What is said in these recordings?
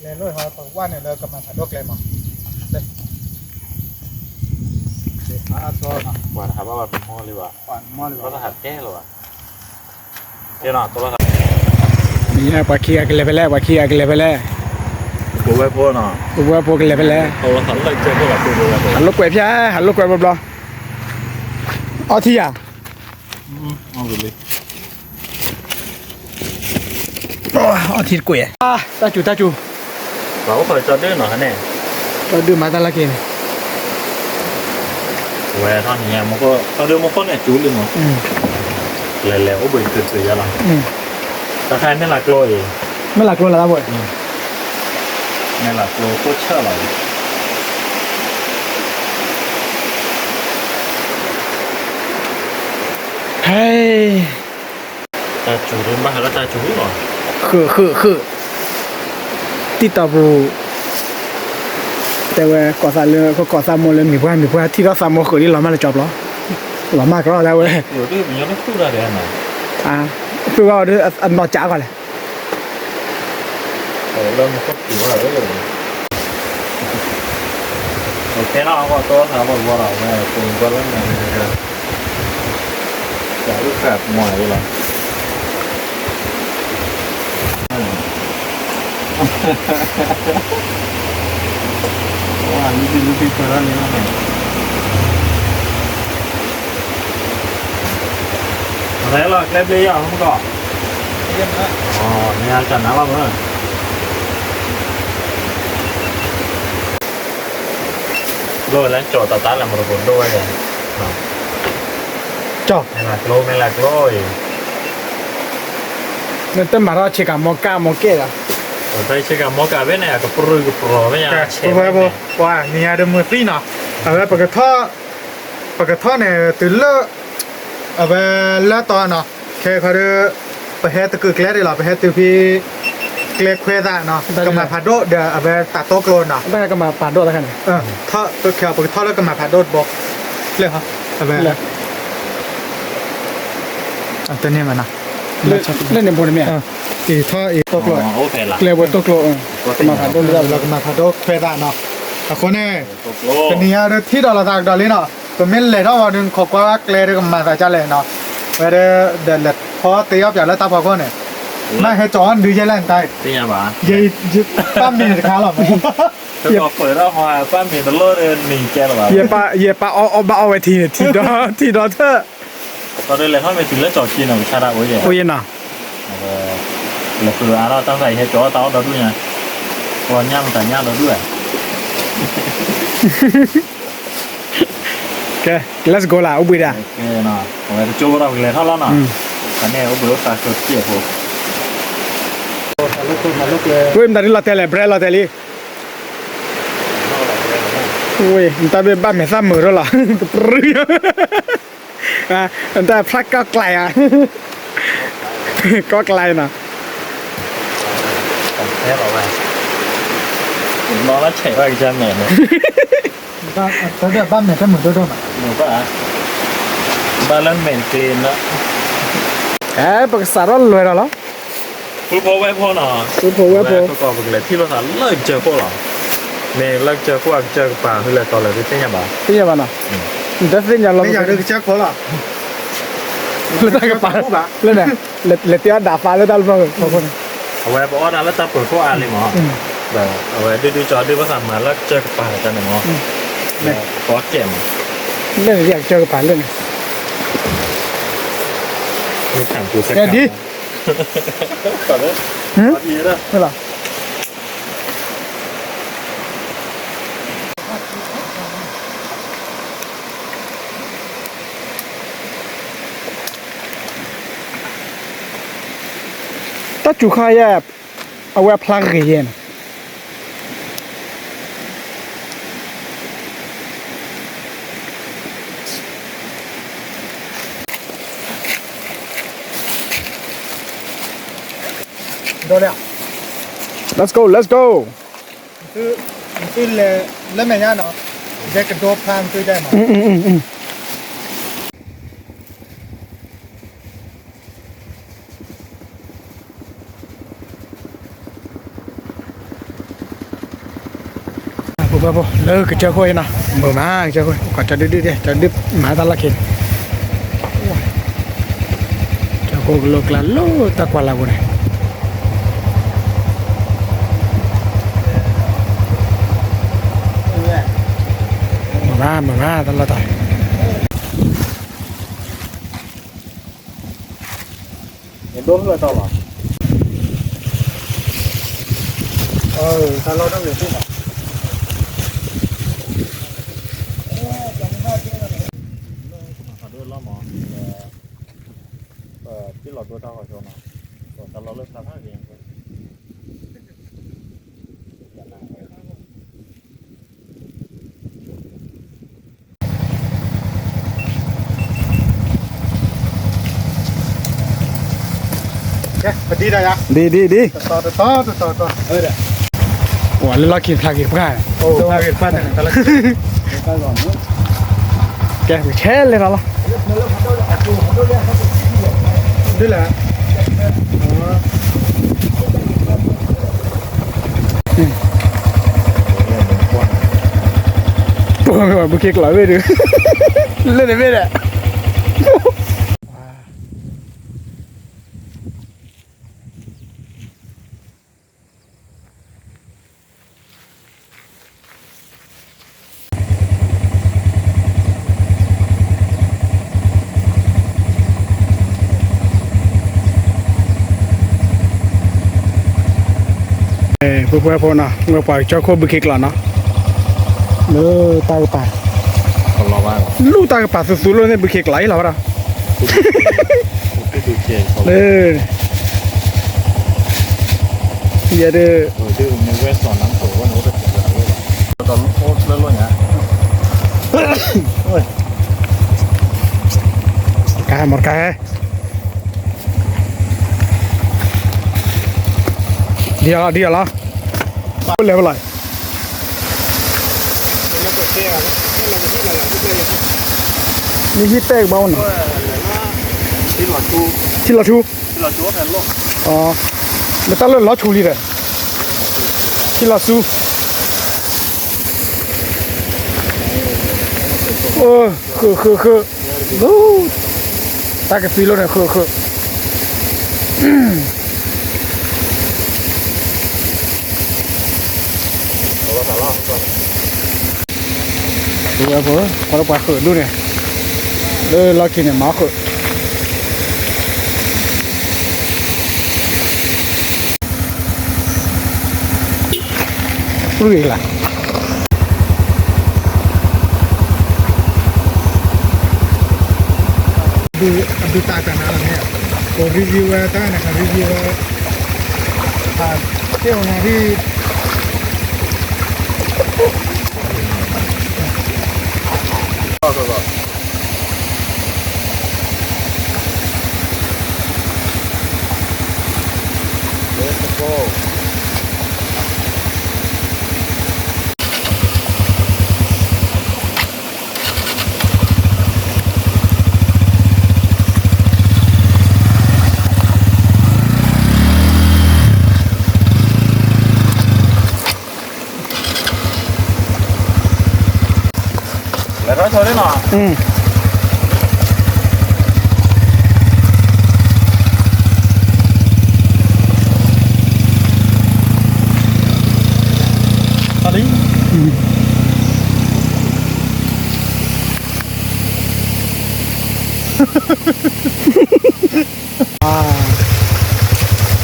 เลยด้วยครับผมว่าเนี่ยเรากำลังผัดดอกเลยมั้งเลยตัวนะ หวานครับว่าเป็นหม้อเลยว่ะ หวานมากเลย ก็จะหัดแก้หรอวะเดี๋ยวหน่อยตัวละ นี่ปลาเคียกันเลยไปแล้วปลาเคียกันเลยไปแล้ว กูไว้พวกหน่อย ตัวพวกกันเลยไปแล้ว เอาหันเลยเจอพวกแบบกูดูแล้ว หันลูกแกวพี่หันลูกแกวบลอเอาที่อ่ะ เอาไปเลย เอาที่กุยตาจู เราก็เคยจอดด้วยหน่อยฮะเนี่ย เราดื่มมาตาละกิน แหวนท่อนเนี้ยมันก็เขาเดินมาคนเนี่ยจู้เลยมั้งแล้วโอ้ยตื่นๆยังไงแต่ใครไม่หลักโลย ไม่หลักรู้แล้วบ่อย ไม่หลักโลโคตรเชื่อเลย เฮ้ย ตาจูด้วยบ้างแล้วตาจูหน่อย คือติดต่อบูแต่ว่าก่อสร้างเรื่องก็ก่อสร้างโมเลยมีเพื่อนที่ก็สร้างโมคือที่เรามาเลยจบแล้วเรามากก็แล้วเว้ย เดี๋ยวด้วยมันยังไม่พูดอะไรเลยนะ คือว่าด้วยอันนอจ้าก่อนเลย เริ่มก็ถือว่าโอเคเราเอาตัวถามว่าเราเนี่ยคุณก็เริ่มงานเลยจากรูปแบบใหม่เลยว้านี่คือรูปที่เปิดร้านนี้นะอะไรหรอกเล็บเลยอ่ะมึงก็ เยี่ยมนะ อ๋อเนี่ยจัดน้ำเราเมื่อด้วยแล้วโจทย์ต่อต้านแหละมรดกด้วยเลย จบ ไม่หลักโลไม่หลักโลย นั่นต้นมาเราเช็คกับโมก้าโมเกะอ่ะ ใช่ใช่กับมอกาเว้นเนี่ยกับปรุยกับปรไม่ยากเชฟ เพราะว่าเนี่ยเดิมมือตีเนาะเอาไว้ปกติเนี่ยตื่นเลิกเอาไว้แล้วตอนเนาะแค่เขาเดินไปเฮ็ดตะกือแกล้ได้หรอไปเฮ็ดตัวพี่เกล็ดเควสเนาะกำมาผัดโดเดี๋ยวเอาไว้ตัดโต๊ะโกลนเนาะ ได้ก็มาปาดโดดแล้วกัน ถ้าตัวแขวปกติแล้วกำมาผัดโดบอกเลยครับเอาไว้อันตัวนี้มันนะ เล่นในบนเนี่ย อีท่ออีโต๊ะโกลน โอเคละ เรียกว่าตัวโกลมาปาดโดด เราก็มาผัดโดเควสเนาะแต่คนนี้ โล เป็นนี้ที่ดอลลาร์ดอลลี่เนาะตัวมิลเลยเท่านึงขอกว่าเกลือก็มาใส่จานเลยเนาะเวลาเดือดพอตีออกจากแล้วตาพอก็เนี่ยไม่ให้จอนดูเยอะแรงตาย ที่ยังบ้า ยี่ปั้มมีนขาหรอ ถ้าพอเปิดแล้วหัวป้ามีตลอดหนีแกหรอ เย่ปาเอาไว้ทีดอเธอ ตอนเดินเลยถ้าไม่ถึงแล้วจอดกินหน่อยชาดาโอ้ย โอ้ยน่ะ แล้วคือเราตั้งใจให้จอเต้าเราด้วยไงพอย่างแต่ย่างเราด้วย โอเค let's go ละอุบิดา โอเคเนาะผมจะจูบเราเลยเท่าแล้วเนาะแต่เนี่ยอุบิดาเกิดเกี่ยวกับ ลูกเลย เฮ้ยมันตอนนี้เราเตะเลยเบรลเราเตะลีโอ้ยมันตอนเป็นบ้านแม่ซ้ำมือแล้วหรอมันแต่พลักก็ไกลอ่ะก็ไกลนะ แค่เราไปนอนแล้วเฉยว่าจะเหม็นเลย บ้านตอนเด็กบ้านเนี่ยก็เหมือนด้วยมั้ย หนูก็บ้านนั้นเหม็นกรีนแล้ว ปกษาเรารวยแล้วหรอ พูดพอไว้พอหน่อ พูดพอไว้พอ ประกอบเลยที่เราสารเลิกเจอพวกเราเมย์เลิกเจอพวกเจอป่าคือเลยตอนเลยที่เต้นยังบ้า ที่ยังไงนะแต่สิ่งอย่างเรา ไม่อยากดูเช็คพอหรอ เล่นกับปลาเล่นเนี่ยเล่นเตี้ยด่าฟ้าเล่นตลอดทุกคน เอาไว้บอกว่านั้นแล้วตาเปิดพวกอะไรหมอแบบเอาไว้ดูจอดูภาษามาแล้วเจอป่ากันหมอเนี่ยขอเก็บ เล่นอยากเจอกับปลาเล่น มีแข่งกูสัก แกดี ต่อเลยดีแล้ว ไม่หรอถ้าจุขายเอาไว้พลังเรียนโดนแล้ว let's go คือเลยแล้วแม่ย่าเนาะเด็กกระโดดพานคือได้มั้ย bố bố lỡ cái chơi khôi nè mở má chơi khôi còn chơi đi chơi đi má ta là kén chơi khôi lột là lố ta qua là bữa này mở má ta là tài đốn rồi tao bảo tao lo đó được chứ mà họ đưa lo mỏ cái lọ tôi tao hỏi cho nó còn tao lo lên tao hết gì đi đây à? đi To. đấy ủa lên lo kịp thằng kịp cái Việc phát này ta là cái bị chết lên đó đây là bữa bữa kia lại về được lên để về đấy bữa bữa nào bữa phải cho cô bữa kia là nó lỡ ta cái bà còn lo vào lúc ta cái bà sụt luôn nên bữa kia lại là sao cái điều kiện ừ giờ được rồi chứ nếu quét sòn nắng tổ nó được rồi tao nó lớn luôn nhá ôi cái một cái đi là lên lạiนี่ฮิตเตกบ้าน่ะ ที่หลอดชู ที่เราชู ที่หลอดชูแผ่นโลก อ๋อแล้วตอนเราชูลีเลยที่เราชูโอ้คือดูตากระสีแล้วเนี่ยคือดูไอ้พวกพอเราไปดูเนี่ยเลยเรากินเนี่ยหมารู้อีกละดูตากันนะเนี่ยผมรีวิวได้นะครับรีวิวเที่ยวนะที่ก็ Let's go แล้วก็โชว์ได้หน่อย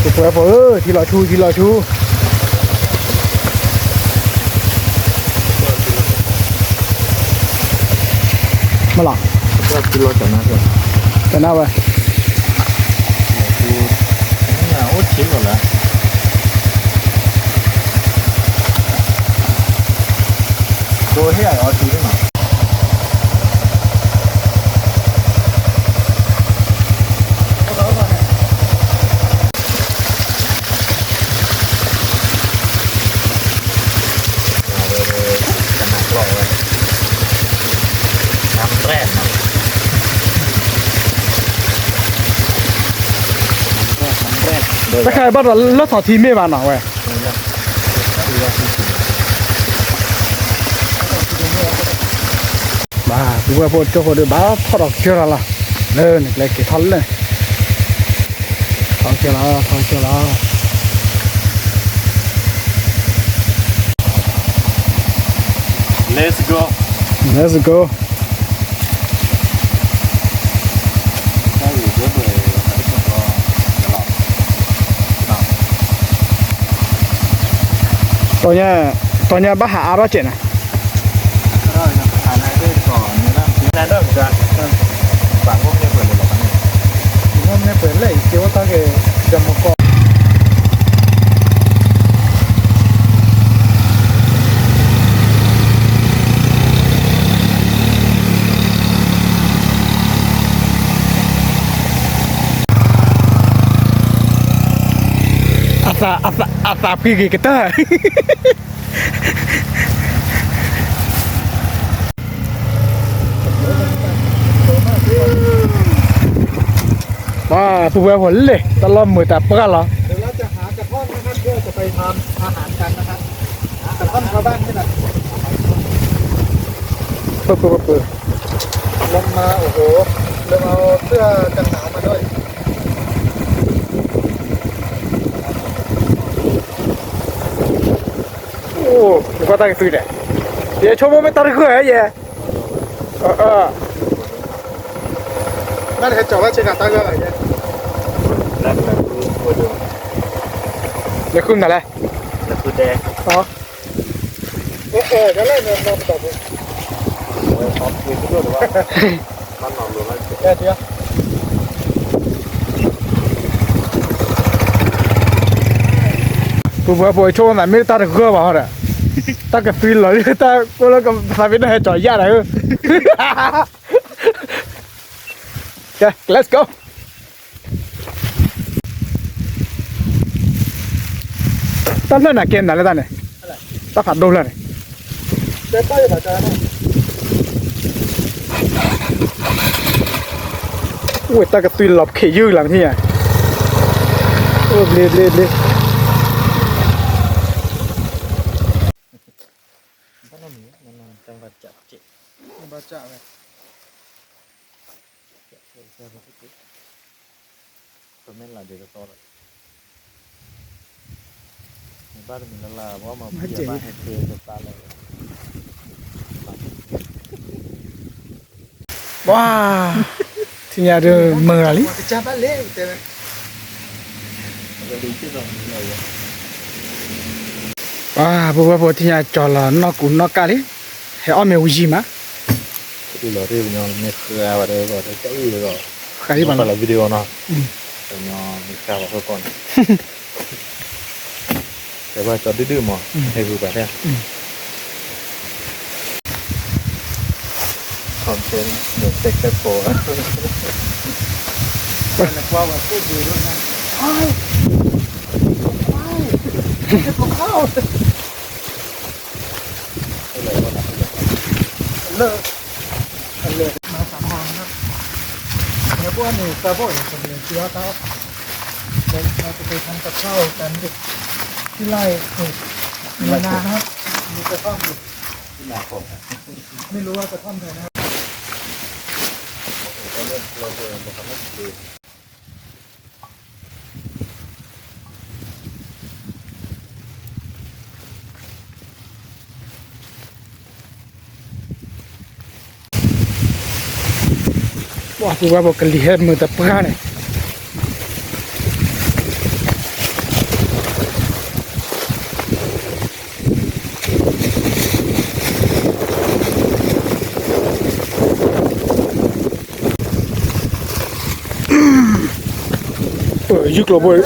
ถูกแล้วพอที่เราชูมาหรอ ก็กิโลจากนั้นเลย แต่หน้าไป เนี่ยโอ้ชิ้นหมดแล้วตัวที่ไหนเอาชิ้นได้หน่อยแต่ใครบ้านเราถอดทีไม่มาหน่อยเว้ย vừa bộ cho họ được báo thoát đọc chưa là lên lại cái thon lên thon chưa là let's go let's go cái gì trước rồi phải cho nó lọt tôi nha bác hạ đó chuyện này rồi hà này đây còn như là này đó cả bạn không nghe vừa được cái này hôm nay phải lấy kiểu tao cái dầm một con asa pergi kita wah tu berapa leh kalau mau tak pegal lah เดี๋ยวเราจะหากระท่อมนะครับเพื่อจะไปทำอาหารกันนะครับกระท่อมชาวบ้านนี่แหละ apa ลงมาโอ้โหเริ่มเอาเสื้อกันหนาวมาด้วย oh bukan tak itu deh dia coba metar ke ya นั่นเห็นจอว่าเชกาตาเกออะไรเนี่ย là vừa được dia kun dah lah là vừa đè oh ก็เล่นนอนต่อไป không vừa cũng được đúng không nó nằm luôn đấy แค่เดียว tu berapa coba nak metar ke bawah dah tak ke feel lah kita kalau ke sampai dah coy ya dah okay let's go tan lên là kiên là tan này ta phạt đâu lên này เดินไปหาจานนะ ui ta cái tùy lọc khỉ dư làm thế à ôi lên nó nằm trong vật chặt chị มาจ่าเลย tôi mới là điều to rồi ba mình là có mà bây giờ ba hay chơi được ta là wow thì nhà được mờ là lý มาจ่าบ้านเล่เต็ม đi chứ rồi nhiều vậy wow thì nhà trò là nó cũng nó cả lý hay ôm mèo gì mà đi lò đi nhau nghe ra vào đây rồi cái gì rồi cái gì phải mà là video nó rồi nhau nghe vào thôi còn để ba cho đưa mà hay vừa phải thế content được take cái phổ เป็นนักว่าพูดดีด้วยนะเลิกเลิกมาสามทางครับแล้วพวกนี้ซาโบอย่างคนเดียวเชื้อเขาเราจะไปทำกับข้าวกันที่ไร่มีนาครับมีกระท่อมอยู่ nào khổ ไม่รู้ว่ากระท่อมไหนนะครับ có lên lo rồi một cái mất gì wah tu berapa kali head mờ tập ra này dứt lỗ bôi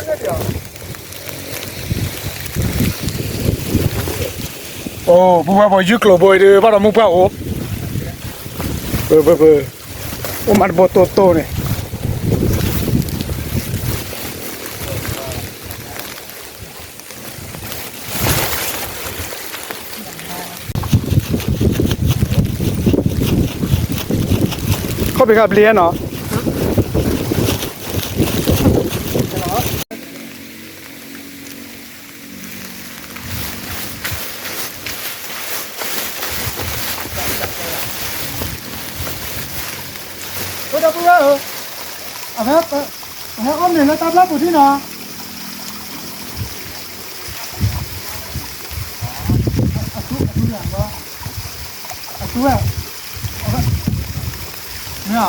ồ bùa bôi dứt lỗ bôi đi bắt đầu mua bao bơ ôm ăn bò to này có bị gặp liền nó da pura ave om ne la tabla puti na atu ya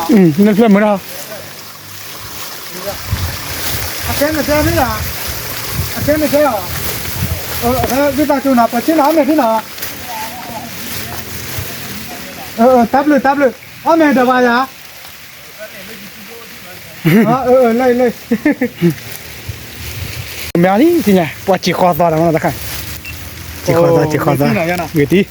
ne nên phim mới đâu aken ne ja ni la aken ne ja vi ta tu na pa chin na me thi na tablet om ne da ba ya lấy mẹ đi thì nhỉ bỏ chỉ khó to là nó ta chỉ khó to người tí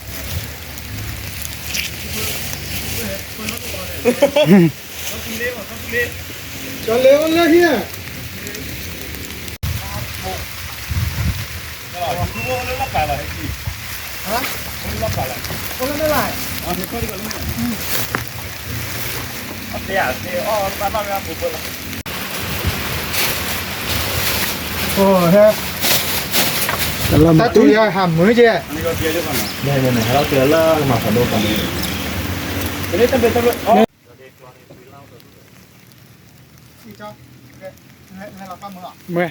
cho léo lên kia ô lên lại he làm ta tụi hàm mới chứ đây đây nàyเราเตือนแล้วมาขอดูกันนี่ตั้งเป็นอ๋อ hay là mưa mẹ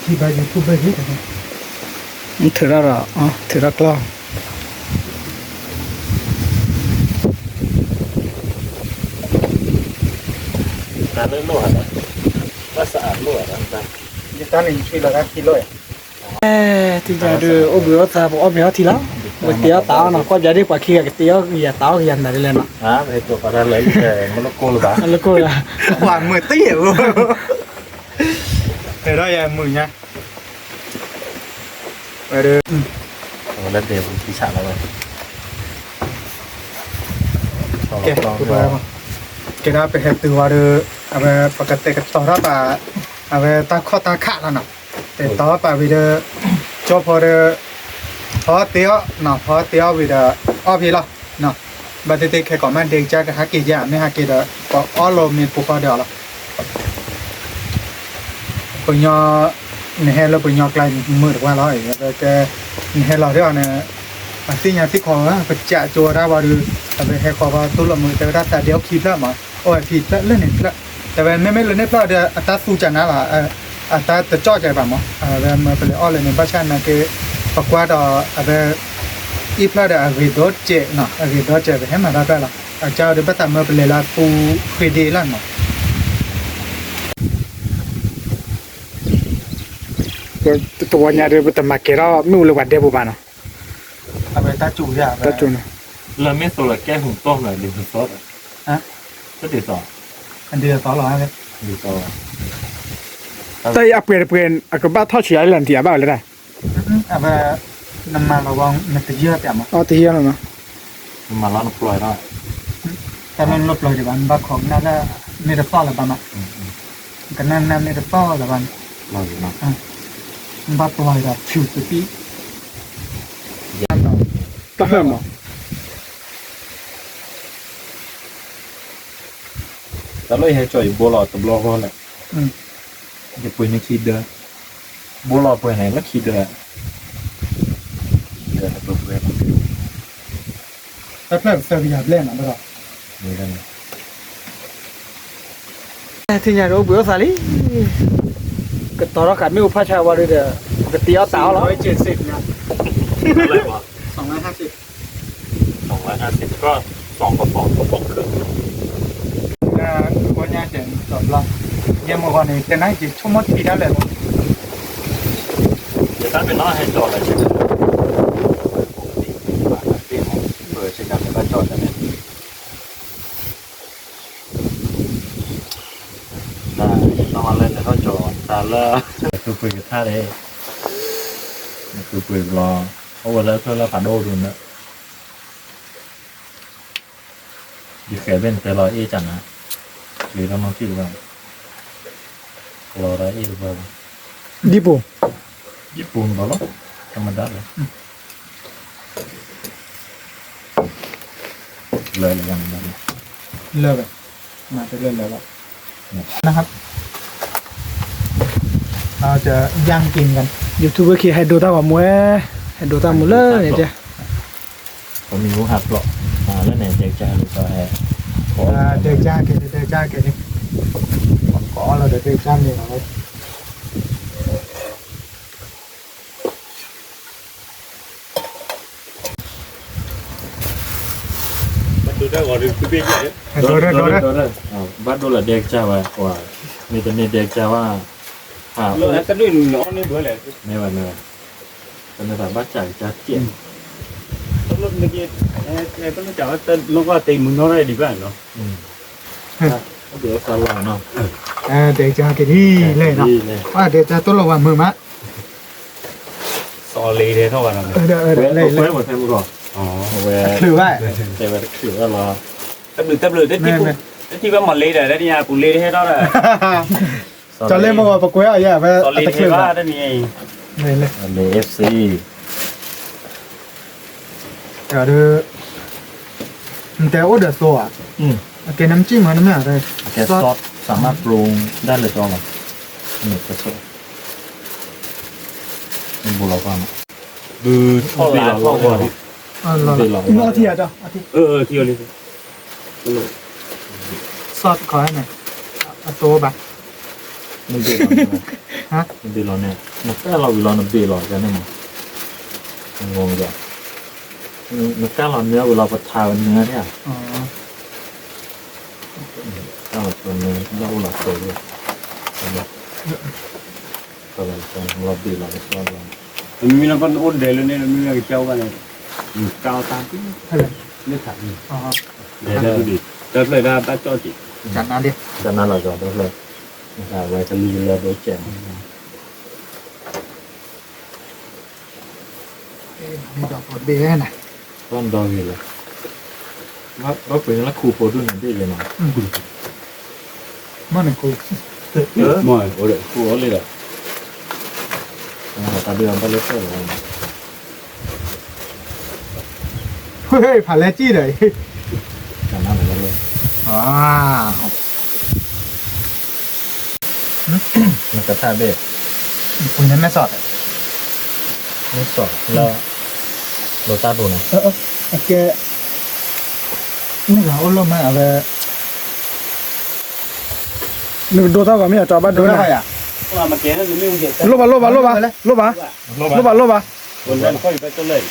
thì bây giờ tôi bây giờ thử ra rồi thử ra lo taเริ่มรั่วแล้วก็สะอาดรั่วแล้วจ้ะ người ta nên chơi là các kilo thì giờ được ô bữa ta bộ bữa thì lắm một tía táo nó có giá đi quả kia cái tía gì táo gì này lên nó ฮะไอ้ตัวปลาไหลแต่มันละโกหรือเปล่า nó coi là khoảng 10 tỷ rồi thế đó là 10 nha rồi được เล่นเดี๋ยวพี่ฉาแล้วเลย cái cái đó phải từ vào được à phải cái cái tao đó bà à ta khó ta khát là nào để tao bà bây giờ cho phở được phở tiêu nào phở tiêu bây giờ ở phía nào nào bà thì cái còn mang đến cho cái hạt kỳ giảm nên hạt kỳ đó có ở lô mình phụ khoa được là bây giờ này là bây giờ cái mưa qua rồi cái này là thế này xin nhà thích khó phải chạy chùa ra vào được về hè khó vào tôi là mưa tới ra tại đéo thịt đó mà ôi thịt lên này làแต่ว่าไม่เลยเนี่ยเพราะเดี๋ยวอัตราสู้จันนะล่ะอัตราจะจ่อใจแบบมั้งแล้วมันเป็นอ้อเลยในบ้านฉันนะคือประกวดอ่ะแบบอีพลาดอ่ะวิดเจเนาะวิดเจไปให้มาได้ละเจ้าเดี๋ยวไปทำมาเป็นเลยละปูควีดีแล้วเนาะ ตัวnhà được tầm mà cái đó mưu lực vật đẹp bùn nó เอาไปตาจูอย่า ta chun เราไม่ตัวละแก้หุ่นต้มเลยหรือหุ่นซอส ฮะ ก็ติดต่อ อันเดียวต่อหรอเลย ติดต่อ tay áp quyền cái bát thao chỉ lần thì bao lên đây เอาไปน้ำมันระวังมันจะเยอะแบบมั้ง thì hiền rồi mà มาล้างปล่อยได้ แต่มันลบเลยเดี๋ยวมันบางของน่าจะไม่ได้ป้อหรือเปล่ากันนั่นไม่ได้ป้อหรือเปล่า เราอยู่นะ มันบ้าตัวอะไรผิวตัวปี ta phải mà แต่เราให้จ่อยบัวหลอดตัวบัวก็แหละจะป่วยในคีเดือบัวหลอดป่วยไหนแล้วคีเดือเดือตัวป่วยมัน แต่เพื่อนเซอร์วิสเล่นอ่ะไม่หรอก นี่กัน thì nhà đâu bữa sao đi cái tao nó cả mưu phát trào vào đây để cái tía táo nó 170นะ อะไรวะ 250 250ก็2กระป๋องครึ่ง có nhà tiền rồi lòng nhưng mà còn này tiền này chỉ chung mất thì đã lên เดี๋ยวถ้าเป็นน้อยให้จอดเลยใช่ไหมปกติเปิดใช่ไหมแล้วก็จอดได้ไหมได้ต้องมาเล่นแล้วก็จอดตาละคือคุยกับท่าเลยคือคุยรอเอาไว้แล้วเพื่อเราผ่านโดดุนนะดีแค่เป็นแต่รอเอจังนะหรือเรามาที่ดูบ้างรออะไรเอดูบ้าง đi bộ ญี่ปุ่นเปล่าธรรมดาเลย เลยอย่างนั้น เลิกเลยมาจะเลิกแล้วนะครับเราจะย่างกินกัน YouTube kia hay đồ ta vào muối hay đồ ta một lơ này chứ ผมมีหูหักหรอกแล้วไหนเด็กจ้าหรือก็แห่ขอ เด็กจ้าเกดเด็กจ้าเกดนี่ขอเราเด็กจ้าเนี่ยเรา tôi đã gọi được cái biết vậy โดนโดน บ้านดูแลเด็กจ้าว่าว่ามีแต่เนี่ยเด็กจ้าว่าlo hết cái đuôi nhỏ này bữa lại ไม่ว่าเป็นภาษาบ้านจ่ายจ้าเจียน lúc này kia em có nó chọn tên nó có tiền mình nó đây đi bạn nó เดี๋ยวตลอดเนาะ เด็กจ้าเกดนี่เลยเนาะว่าเด็กจ้าตัวเราว่ามือมะ so lì thế thôi à เดี๋ยวเลยเลย เว้ยหมดเต็มก่อนเว้ย คือว่า แต่ว่าถือว่ารอ tập lừa thế thì vẫn mà lì rồi đấy đi nhà cũng lì hết đó là จะเล่นมาว่าประกวยอะไรแบบ so lì ตะ thế คือ quá đó nè เลยเลย เลฟซี เดี๋ยวดูแต่โอ้เดือดตัวอ่ะเกน้ำจิ้มมันไม่อะไร แกซอสสามารถปรุงได้เลยตัวมันนี่กระซอสมันบุหรี่ก่อน thôi là thôi rồi อ๋อเราอาทิตย์จ้ะอาทิตย์ thiêu đi ซอสขอให้หน่อยตัวแบบ มันดีหรอฮะมันดีหรอเนี่ยมันแค่เราอยู่รอน้ำดีหรอกันเนี่ยมันงงจ้ะมันแค่เราเนื้อเราประทานเนื้อเนี่ย อ๋อ ถ้าเราตัวเนื้อเราหลักตัวด้วยตัวเราดีเราชอบเรา mình nó con ôn đề lên đây là mình là cái trâu cái này cao tam tí เท่าไหร่ nước thẳng อ๋อ để đây đi đợt này ra ta cho chị จัดน้ำดิ จากนั้นเราจะได้เลยนะครับไว้จะรีเลยโดยแจง มีดอกผลเบี้ยน่ะ ต้นดอยเลยว่าเป็นแล้วครูโปรดุนที่เลยเนาะ มันหนึ่งกู mồi โอ้เด็กครูเลยเหรอตาเดือนไปเลยเท่าไหร่ เฮ้ยผ่านแล้วจี้เลย จากนั้นเราเลย อ๋อ มันกระทาเบ็ด คุณยังไม่สอด ไม่สอดแล้วโรต้าดูนะ โอเคนี่เหรอโอ้ลมมาอะไร đồ ta vào mới cho bắt ดู đồ ได้ này อ่ะ là mà kéo nó mới không được lốp vào lốp vào còn đang coi phải cho lên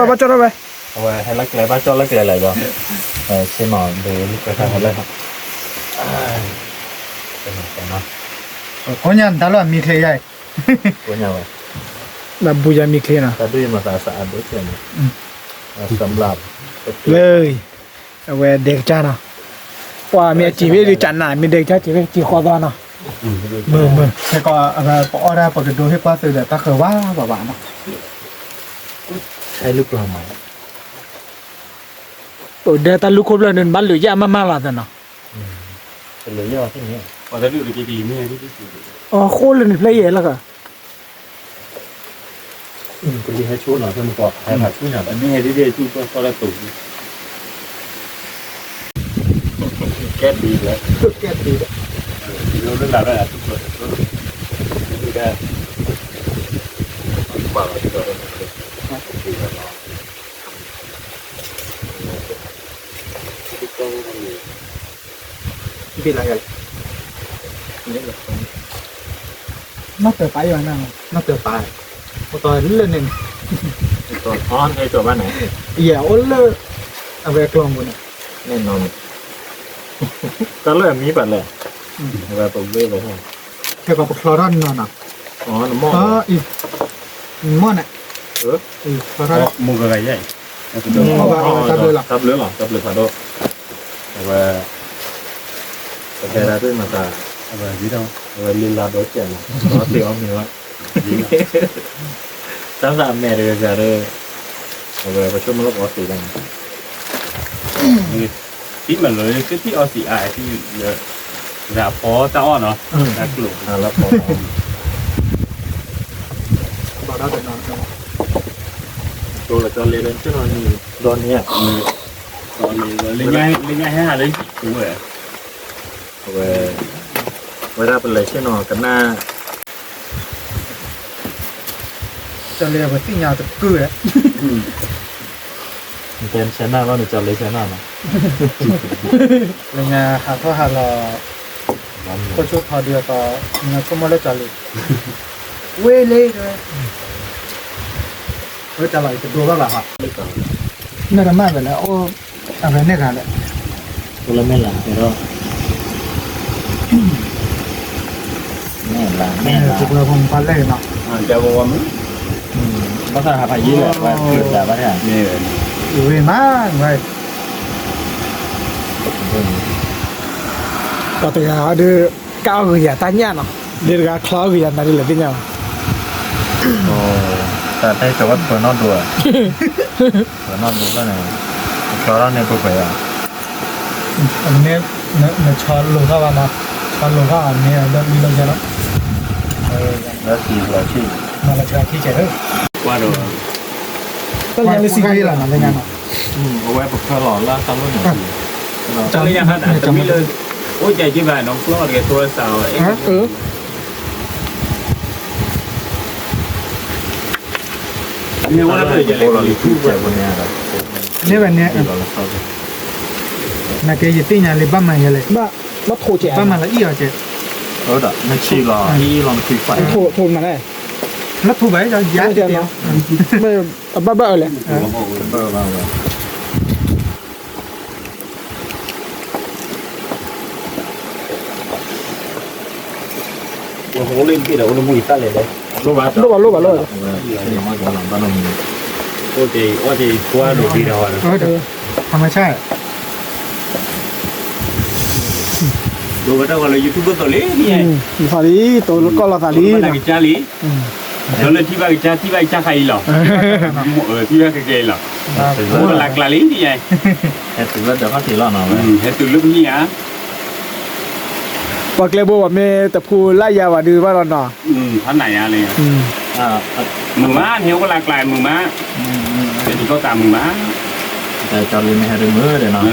bắt cho nó về เอาไว้ให้รักแร้บ้านจอรักแร้อะไรบ้างใช่หมอดูลูกกระทาอะไรครับเป็นเหมือนกันเนาะ คนยันตลอดมีเคยใหญ่ ตัวใหญ่ là bùi da mi clean à แต่ด้วยมาสะอาดด้วยเช่นสำหรับ เลยเอาไว้เด็กจ้าเนาะว่ามีจีบดีจันน่ะมีเด็กจ้าจีบจีคอตอนเนาะมือ แต่ก็อะไรปอได้ปกติดูให้ป้าซื้อแต่ตาเคยว่าแบบว่าเนาะ ใช้ลูกกระหม่อม โอ้เดี๋ยวตาลูกครบเลยนึงบ้านหรือยามาละแต่เนาะ เป็นเลยย่อที่นี้ còn ta được cái gì mới đi อ๋อโคตรเลยนี่เพลย์แล้วก็ คุณดีให้ชูหน่อยเพื่อนก่อนให้ผัดชูหน่อย anh nghe đi đi chú có là tủ แก้ดีแล้ว แก้ดี nó rất là tủ rồi đi ra กว่าเราจะได้ ปีอะไรกันนอกเตอไปอยู่นั่งนอกเตอไปตอนเล่นเนี่ย ตัวอ้อนไอ้ตัวบ้านไหน อย่าโอ้เล่เอาไปกลองบน แน่นอนก็เริ่มมีบัตรเลยแบบตัวเบ้เลยใช่ แค่กับคลอรอนนอนอ่ะ อ๋อน้ำมัน อ๋ออีม่อนอ่ะคลอรอน một cái vậy ตับเลือหรอตับเลือพาโดว่าแต่ละด้วยมาตา và gì đâu ลีลาโดเจนnó tiểuมีว่าตั้งแต่แม่เดือดเลยว่าประชุมมันก็สีดัง tí mà lấy cái tí ở xì ai thì là phó tao nó là lục แล้วพอ บอกได้แต่นอน ตัวละจอเลนที่นอนนี่โดนเนี่ย còn lên ngay ha đấy đúng rồi เวลาเป็นเลยเช่นนอกันหน้า จะเรียกว่าที่ยาวตะกือ เป็นเช่นหน้าว่าหนูจะเลยเช่นหน้าเนาะ เลยไงหาท่อหาเราก็ชุดพอเดียวต่อเงินก็มาแล้วจะเลยเว้ยเลยเลยเออจะไหลจะดูว่าแบบนี่ก็มากไปแล้วโอ้อะไรเนี่ยกันแหละ กูเลยไม่หลังแต่ก็แม่หลังแม่หลัง จุกเราคงพันเลยเนาะ chào bố em ภาษาพายีเลยว่าเกิดจากอะไรอ่ะ nè อยู่เว้ยมากเลย ก็ตัวดูก้าวคืออย่าตั้งยาเนาะเดี๋ยวก็คล้อคืออย่าตั้งเลยพี่เนี่ย โอ้แต่ได้แต่ว่าตัวนอนดูอ่ะตัวนอนดูก็เนี่ยเราเนี่ยกูไปอ่ะ อันนี้เนี่ยช้อนลงเข้ามาเนาะช้อนลงเข้าอันนี้เริ่มมีลงแล้วเออ แล้วทีเราชื่อ มาแล้วจะที่เจ๋อ qua rồi ต้องยังเลยสิใครล่ะนะเป็นยังไง เอาไว้ปกครองแล้วตั้งไว้หน่อย cho lên nhanh hả tao biết lên ôi chạy chứ bà nó có cái tôi sao ấy เออ nhưng mà nó bây giờ โอ้เรา lại ลีทูบแบบนี้ครับ นี่แบบนี้ เราเข้าไป นะแกจะตีงานเลยบ้ามันยังเลย มาโทรแจ้ง บ้ามันละอีอ่ะเจ๊ เออเด้อไม่ชี้รอที่ลองคุยไฟ โทรมาได้ แล้วถูกไหมจะย้ายเดียว ไม่บ้าเลย เบอร์เราเลย nó hố lên cái đầu nó mùi ta lên đấy รูปแบบ รูปอ่ะ เดี๋ยวมาก่อนหลังบ้านเรามี ôi thì qua đồ đi đâu rồi เดี๋ยวธรรมชาติ đồ bắt đầu là youtuber tổ lý đi สาลีตัวก็เราสาลี là นะ cái cha lý nó lên thi ba cái cha hay lỏ thi ba cái kề lỏ nó là lý như vậy แต่ถึงแล้วเดี๋ยวเขาถีรอหน่อย hết từ lúc như á บอกเลยบอกว่าเมย์แต่พูไล่ยาวดูว่าเราหน่อ tháng này à này อ่า mừng má theo có lạc lại mừng má để thì có tạm mừng má แต่จอรีไม่ให้ดึงมือเดี๋ยวเนาะ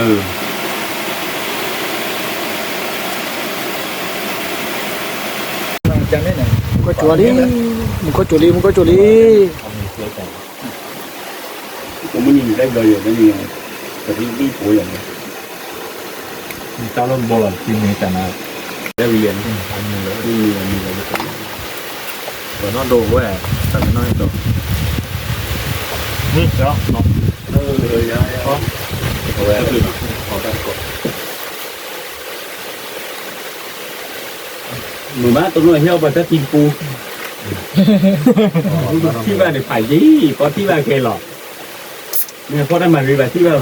จะไม่ไหน ก็จัวลีมันก็จัวลีมันก็จัวลี cũng mới nhìn cái đời rồi cái gì cái đi của rồi เจ้าล้มบอลทีนี้แต่นะ cái liền อันนี้เลย đi เดี๋ยวนอนดูเว้ยแต่ไม่น้อยตัวนี่เจ้าเนาะ rồi ra có mười má tôi nói heo và tất tim puที่บ้านเนี่ยฝ่ายยี่เพราะที่บ้านเคยหลอกเนี่ยเพราะได้มารีบที่บ้าน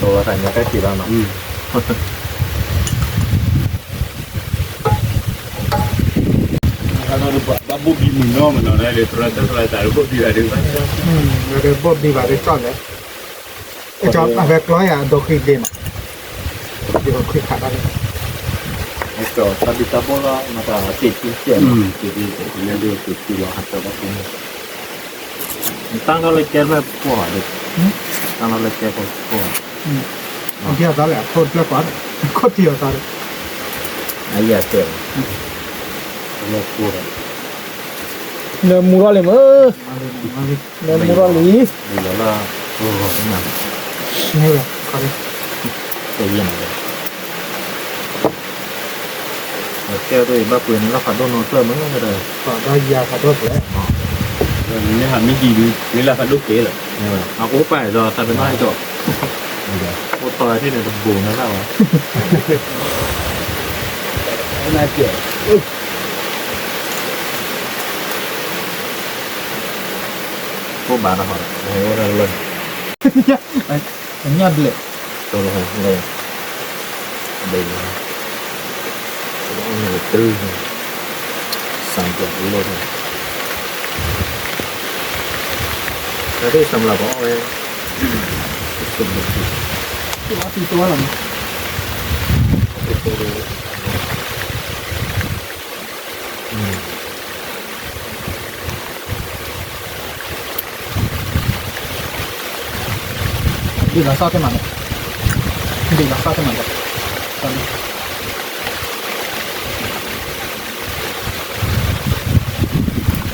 ตัวใส่เนื้อใกล้ตีแล้วเนาะ kalau babu bimu no mana ada terus babu dia ada เดี๋ยวบดดีกว่าได้จอดเลยจอดเอาแบบร้อยอ่ะโดนคลิกเด่นเดี๋ยวคลิกขาดอะไร itu tadi tabola mata titik jadi dia dia titik lah hatta baku tang kalau leker me puah deh tang kalau leker puah เที่ยวตอนแรกโคตรเที่ยวก่อนโคตรเที่ยวตอน ayah tu lekur เนื้อมูรอเลยมั้ง มาเลย เนื้อมูรอลี bila lah oh enak นี่แบบเขาเลย kaya ni leker tu ibarat pun lah pada nonton mana ada ต่อได้ยาขอโทษแล้ว nếu hàm mấy gì đấy là phải đốt kế rồi aku apa dah tapi nak itu foto ni dah tebu nak tahu น่าเกลียด kau mana hal orang lain มันยอดเลย tu lah lain baik orang ni terus sampai dulu tadi sambil apa orang sebut ตัวตีตัวหรอ itu ดีเราเศร้าที่มันดีเราเศร้าที่มันตอนนี้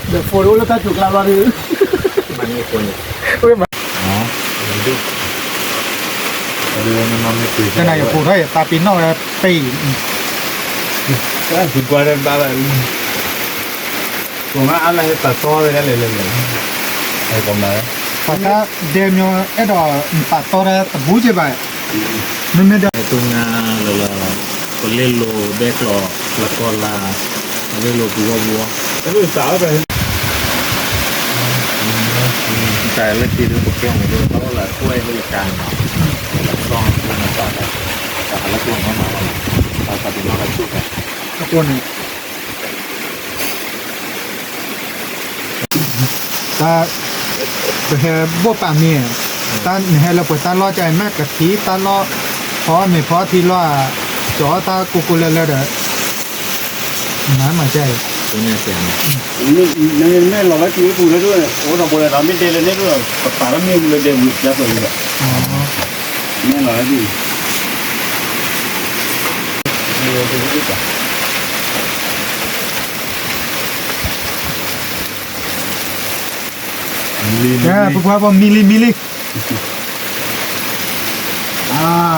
เดี๋ยวโฟล์แล้วถ้าถูกเราเราดู มันมีคนอยู่ เฮ้ยมา อ๋อดูมันไม่คุย cái này phụ thôi ta pin nó là tì ก็ถึงกว่าเดินบ้าแบบผมว่าอะไรตัดซ้อเลยนั่นเลยไอ้ผมนะ và ta đem cho cái đó ta to ra ta bú chứ vậy nên mới được ไอ้ตรงงาเราคนเล่นโลแบกหลอแล้วก็ลาเล่นโลบัว แล้วก็สาวไป แต่เล่นทีดูพวกแก้วเลยเพราะว่าช่วยบริการเนาะแล้วก็มาต่อได้แต่ละตัวเข้ามาเราตัดเป็นเราช่วยกัน cái con này ta về bộ bà mì ta hay là ta lo chạy mát cái tí ta lo phó mì phó thì lo chó ta cu lên đấy nói mà chạy ตัวนี้เสียง นี่แม่เราแล้วทีนี้กูแล้วด้วยโอ้เราโบราณเราไม่เดินเลยด้วยป่าแล้วมีเลยเดินแล้วตัวนี้แบบแม่เราแล้วดิมีอะไรดูดิจ้ะ nè bữa qua mili mili à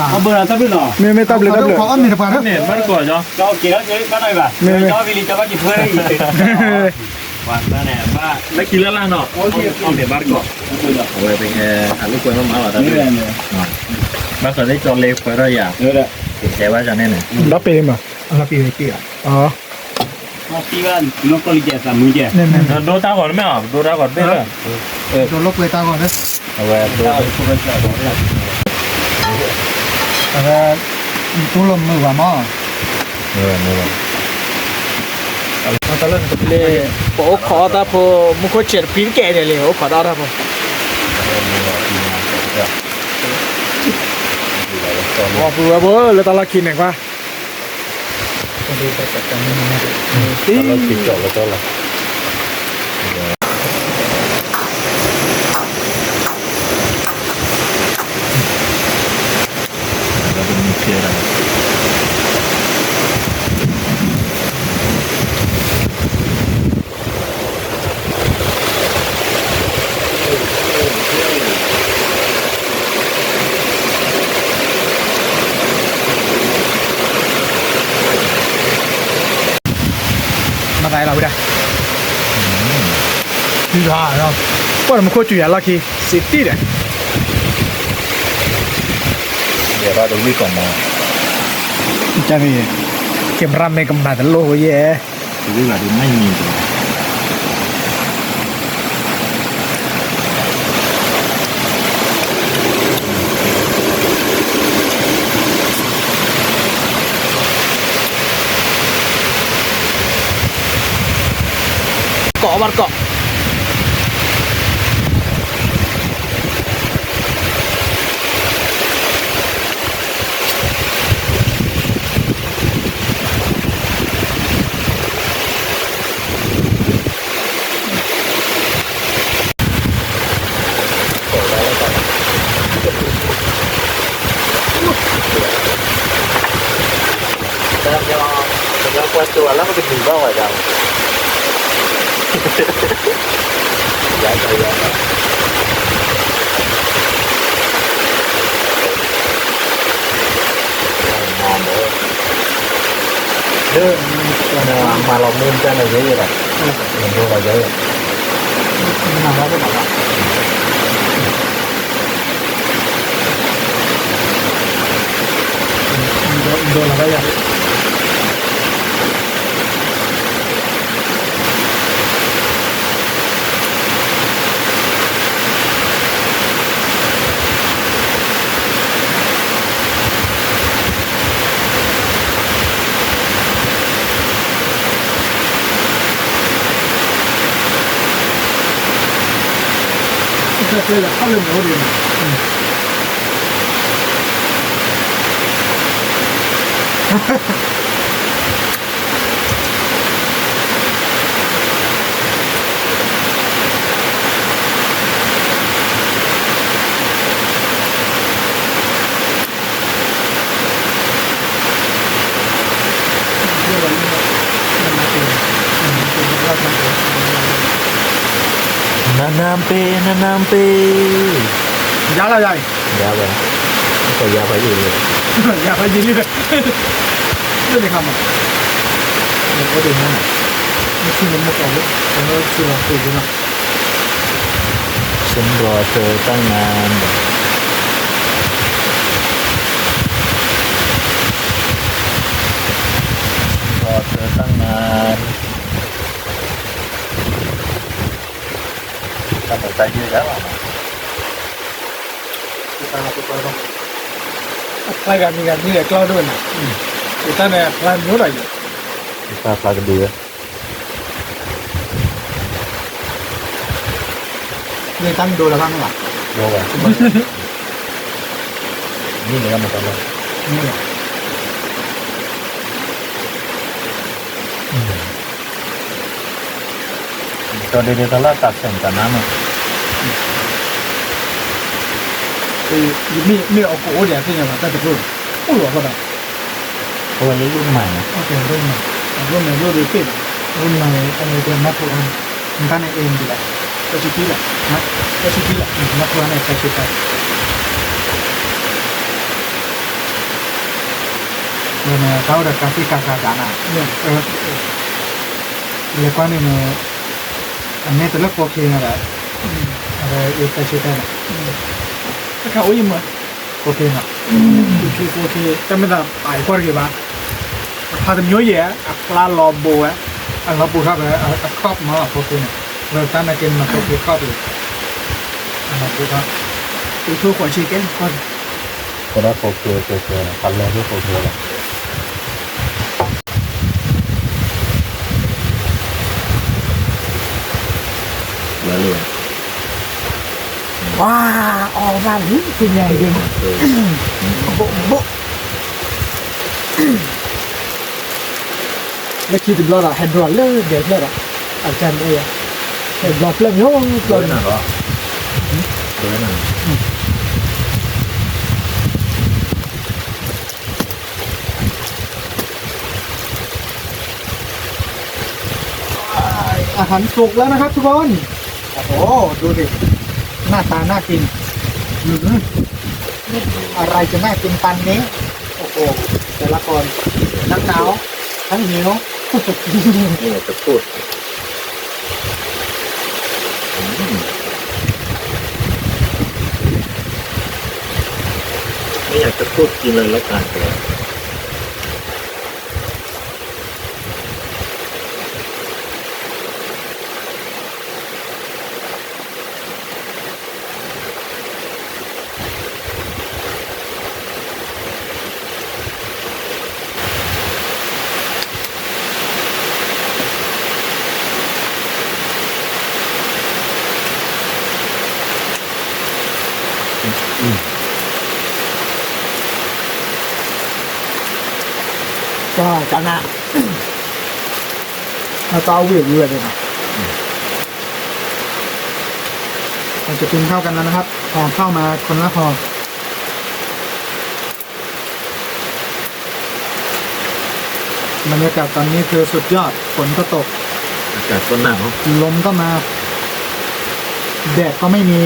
เอาเบอร์อะไรตั้งพี่หน่อ ไม่ตับเลย có ตับ đâu เลย có ăn mì được vào đó เนี่ยมันก่อนจ้ะ เราเกี่ยวเกี่ยวก็ได้ป่ะเราวิลีจะว่ากี่เพื่อนอีก วันนั้นเนี่ยบ้าแล้วกินแล้วล่ะเนาะเอาเดี๋ยวบ้านก่อนเอาไว้เป็นหาลูกกล้วยมาหรอตอน นี่ นี้ แหละ บ้านก่อนได้จอเล็กไปได้อย่าง เดี๋ยวแหละ แกว่าจะแน่นอน รับเป็นป่ะ là pi pi à อ๋อ พี่ว่าน้องก็ลิเกสามือแก่ nên nên โดนตาก่อนไหมอ่ะโดนตาก่อนไม่เลย rồi lúc người ta còn đấy เอาไว้โดน và tôi làm mưa vào mò เออ ตอนนั้นเลยโอ้ขอตาพอมุขเจ็ดปีนแก่เนี่ยเลยโอ้ขอตาตาพอว่าเบื่อเบื่อเลยตอนเรากินเองป่ะ เราปิดจบแล้วก็ละ เราเป็นมีเชียร์อะไร มาได้เราไม่ได้ đi ra rồi ว่ามันควรจุยเราคีสิตี้เนี่ย เดี๋ยวเราดูวิก่อนมา จะมีเก็บรำในกำนัดโลเย่ ดูวิเราดูไม่มีเลย เกาะมันเกาะแล้วควรตัวแล้วมันเป็นถึงบ้างไหมจังย้ายไปย้ายไปมองเลยเรื่องมาเราเมื่อจะไหนเยอะเลยเห็นตัวเราเยอะ มาแล้วไม่หลับอ่ะโดนอะไรอย่าง เลยเข้าเรื่องโน้ตดี น้ำเป ยาละใหญ่ ยาไปก็ยาไปอยู่เลย อยากไปยินเลยไม่ได้คำอ่ะ มันก็ดีนั่น ไม่คิดมันมาก่อนเลยแต่ว่าคือเราคุยกันนะ ฉันรอเธอตั้งนานรอเธอตั้งนานทำใจยืดแล้ว รายการมีการมีแต่กล้าด้วยนะแต่ตอนนี้รายมืออะไรอยู่ ปลากันดีอะ นี่ตั้งดูแล้วบ้างหรอ โลกอะนี่เลยกันมาตลอด นี่ ตอนเด็กๆตอนแรกตัดเส้นกับน้ำอ่ะ คือมีเอาโก้เดี๋ยวที่จะมาตั้งแต่รุ่นโอ้โหก็ได้ เพราะวันนี้รุ่นใหม่นะ โอเครุ่นใหม่ รุ่นไหนรุ่นดีขึ้น รุ่นใหม่อะไรเป็นนักพูดมันตั้งในเองดีแหละ ก็ชิคิแหละนะก็ชิคิแหละ นักพูดในใช้ชุดไปเนี่ยเขาเด็กการที่การการอ่ะ เนี่ย เรียกว่าเนี่ยอันนี้ตัวเล็กโอเคนะแหละอะไรอีกใช้ชุดได้ ถ้าเขาโอ้ยมั้ย โอเคนะ โอเคแต่ไม่ได้ไอ้คนกี่บ้าพาแต่มีเยอะแยะปลาลอโบะ อันเราปูทับเลยครอบมาโอเคนะเราตั้งในเกณฑ์มาโอเคครอบเลยอันเราปูทับ อีกทุกคนชิคเก้นก็ คนละโคเคือคันแรกที่โคเคือเลยแล้วเลย ว้าออกมาหรือเป็นใหญ่เด้งโบะแล้วคิดถึงเราละแฮนด์รอลเลอร์เดี๋ยวเนี่ยละอาจารย์เอ๋แฮนด์รอลเริ่มโยง เล ตัวย หน่ะก็เลยหน่ะ อาหารสุกแล้วนะครับทุกคนโอ้โหดูดิหน้าตาน่ากินอะไรจะน่ากินปันนี้โอ้โหแต่ละคนทั้งหนาวทั้งหิว นี่จะพูดไม่อยากจะพูดกินเลยแล้วกันเลยก็จังอ่ะเราต้องเวียนเวียนเลยนะ เราจะกินข้าวกันแล้วนะครับห่อข้าวมาคนละห่อบรรยากาศตอนนี้คือสุดยอดฝนก็ตก อากาศก็หนาว ลมก็มาแดดก็ไม่มี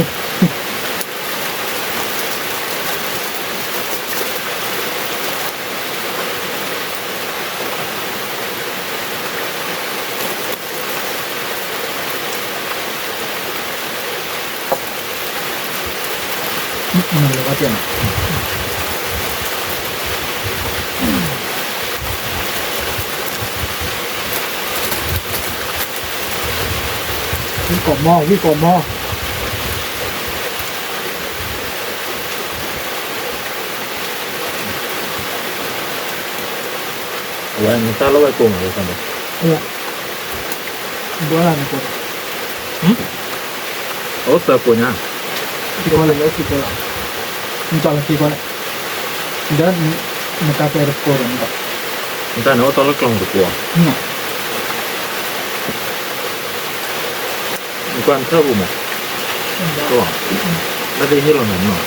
มันเลยว่าเปลี่ยนวิ่งกบหม้อวิ่งกบหม้อ ไว้มันต้าแล้วไว้กลุ่มอะไรกันเนี่ย บัวอะไรนะกู โอ้เสิร์ฟปุ่นนะ กี่คนเลยกี่คนมึงจอดกี่คนเดี๋ยวมันกาแฟรบกวนมึงก่อน มันต้าเนาะตอนละกล่องตัวกลัว เนี่ย มันกวนเท่าบุ๋มก็ไม่ได้ให้เราหนังหน่อย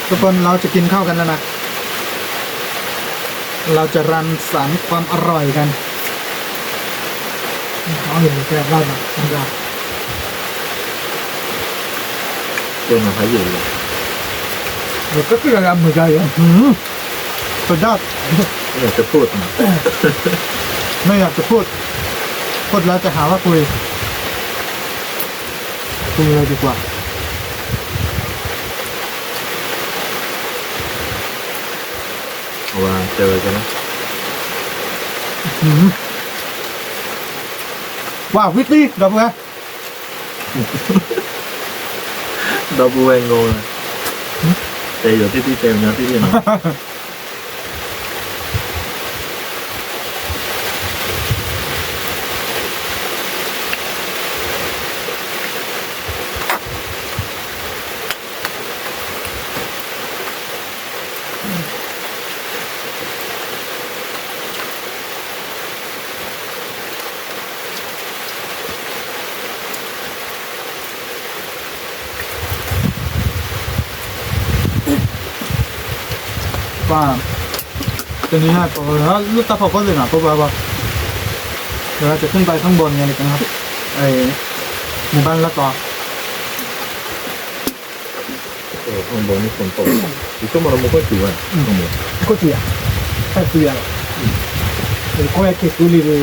ทุกคนเราจะกินข้าวกันแล้วนะ เราจะรันสรรค์ความอร่อยกัน เอาเห็นแค่เล่าหน่อย เจอมาพายอยู่เลย เดี๋ยวก็คือการมือใจอ่ะ สุดยอด ไม่อยากจะพูดนะ ไม่อยากจะพูดพูดแล้วจะหาว่าคุยเลยดีกว่า เอาว่าเจอกันนะ ว้าววิตตี้ดับเบิ้ล ดับเบิลเองงงเลยเจออยู่ที่ที่เต็มนะที่นี่เนาะ ว่าตอนนี้ฮะแล้วลูกตาพอก็เลยนะเพราะว่าเดี๋ยวเราจะขึ้นไปข้างบนไงกันครับไอหมู่บ้านละต่อ ข้างบนนี่ฝนตกอีกชั่วโมงเราไม่ค่อยถือว่าข้างบน ก็เสียแค่เสียเดี๋ยวก็อยากเก็บดูรีเลย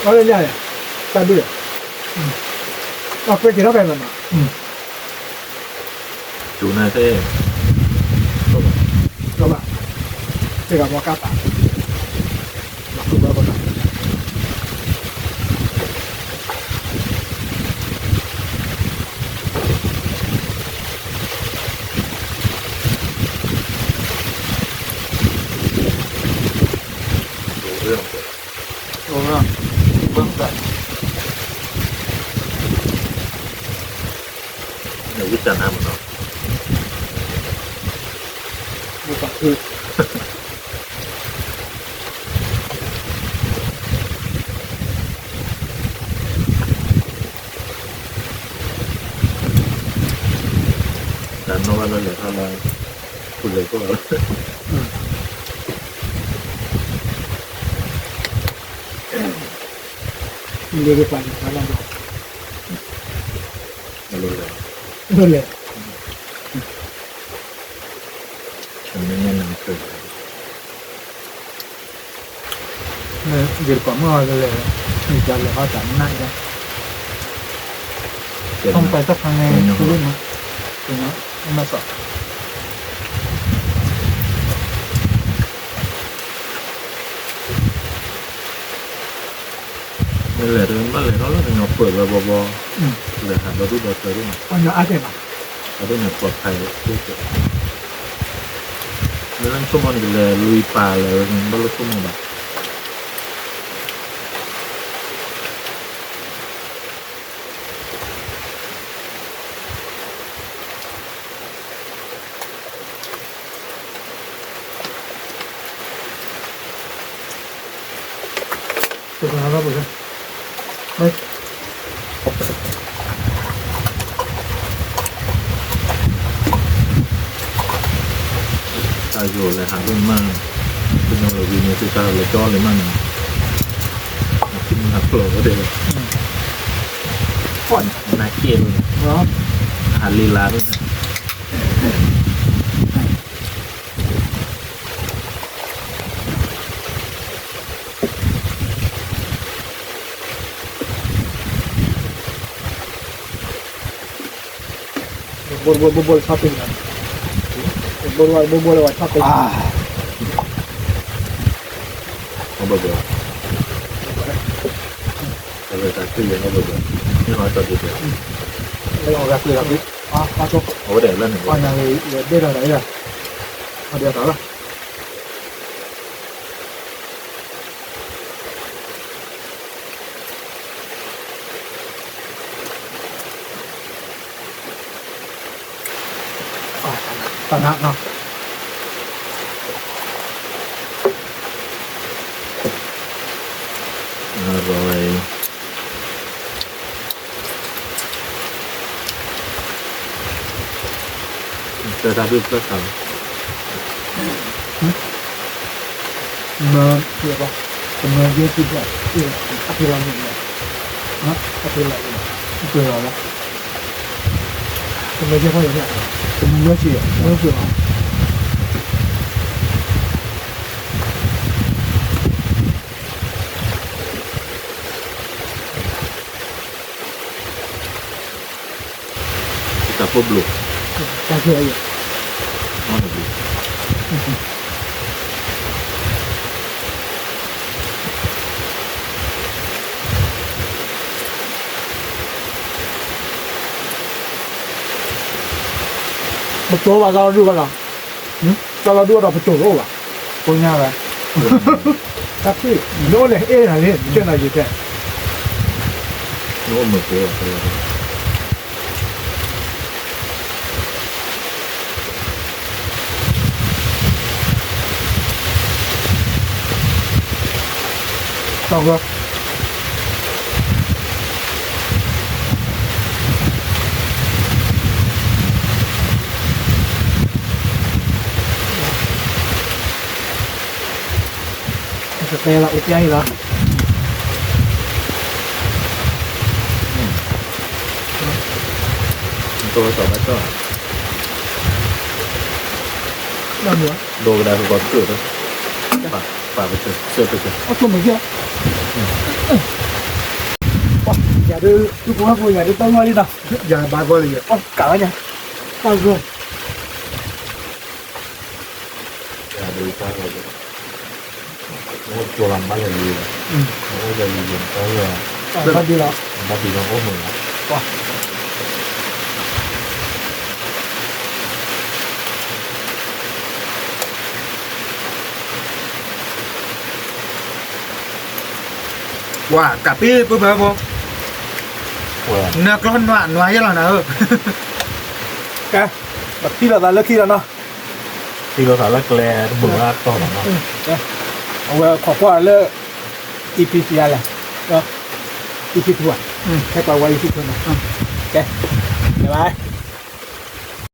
เอาเลยเนี่ยตาดูอ่ะเอาไปกินแล้วไปมันอ่ะ ดูหน้าเท่ ก็แบบเจอกับวากาตามาคุยกันก่อน ดูเรื่อง โอ้โหเบิ่งแต่ เดี๋ยววิจารณ์มันเนาะ ดูก่อนคือ แต่นว่าเราเหลือเท่าไรคุณเลยก็ เรียกไปแล้วลองดู มาเลยเลย นั่นแหละ ฉันไม่แน่นอนเกิด เนี่ยเดี๋ยวก่อนเมื่อเลยมีจันเลยเขาจัดนั่งกันต้องไปสักครั้งในชีวิตนะจริงนะมาสอบ ไม่เหลือเรื่องบ้านเลยเราถึงเราเปิดแบบบอเหลือหันเราดูเราเจอด้วย อันนี้อาเจมา เราได้เนี่ยปลอดภัยด้วยเกิดเรื่องชั่วโมงนี้เลยลุยป่าเลยมันบ้านเราชั่วโมงแบบ ตัวนั้นก็เป็นไม่ ตายอยู่เลยหาเรื่องมากเป็นเราวีเนี่ยคือการเลยจ้อเลยมั่งที่มันหักโผล่ก็เดี๋ยว ก่อน นาเกล เนาะ อาหารลีลาด้วยนะ บนชอบเป็นกันบนว่าชอบเป็น เขาเบื่อเขาเบื่อแต่ขึ้นยังเขาเบื่อนี่น้อยต่อดีเดียว ไม่ออกแบบเลยครับพี่มาชก เขาเดี๋ยวเล่นหนึ่ง ก่อนยังเลยได้อะไรอ่ะมาเดี๋ยวต่อละตอนนั้นเนาะ อร่อยจะทำด้วยเพื่อทำ เมื่อเกี่ยวกับเมื่อเยอะที่แบบที่อภิรัมย์เนี่ยนะอภิรัมย์对了，我没见过有点，我们要去，我要去啊。แต่พวกบลู 但是而已。 นอนบลู 不做吧，咱这个了，咱这多少不做肉吧？不一样呗。他对，你弄点爱上的，你现在就在。 นึกว่าหมึกเลย 大哥，这可以了，我便宜了。 ตัวต่อมาก็ 那你， โดนกระดาษก่อนเกิดแล้วป่าไปเจอเสื้อไปเจอ 我做没去。哇，家都就不不家都到哪里了？อย่างบาร์บอลี 哦，干了呢，大哥， อย่าดูจ้าเลยโอ้ตัวลำมาเลยดีเลยโอ้จะยืนเขาเลย 到底了。 บางทีเราโอ้เหมือน ว่ากะปี้ปุ๊บแบบผม หัว เนื้อกล้อนหวานไว้แล้วนะ该，把踢了，咱乐踢了呢。 ที่เราสารแกลเหมือนว่าต่อหลัง 来，我考过了，EP 了，EP 2啊，开把我 EP 2呢，该，拜拜。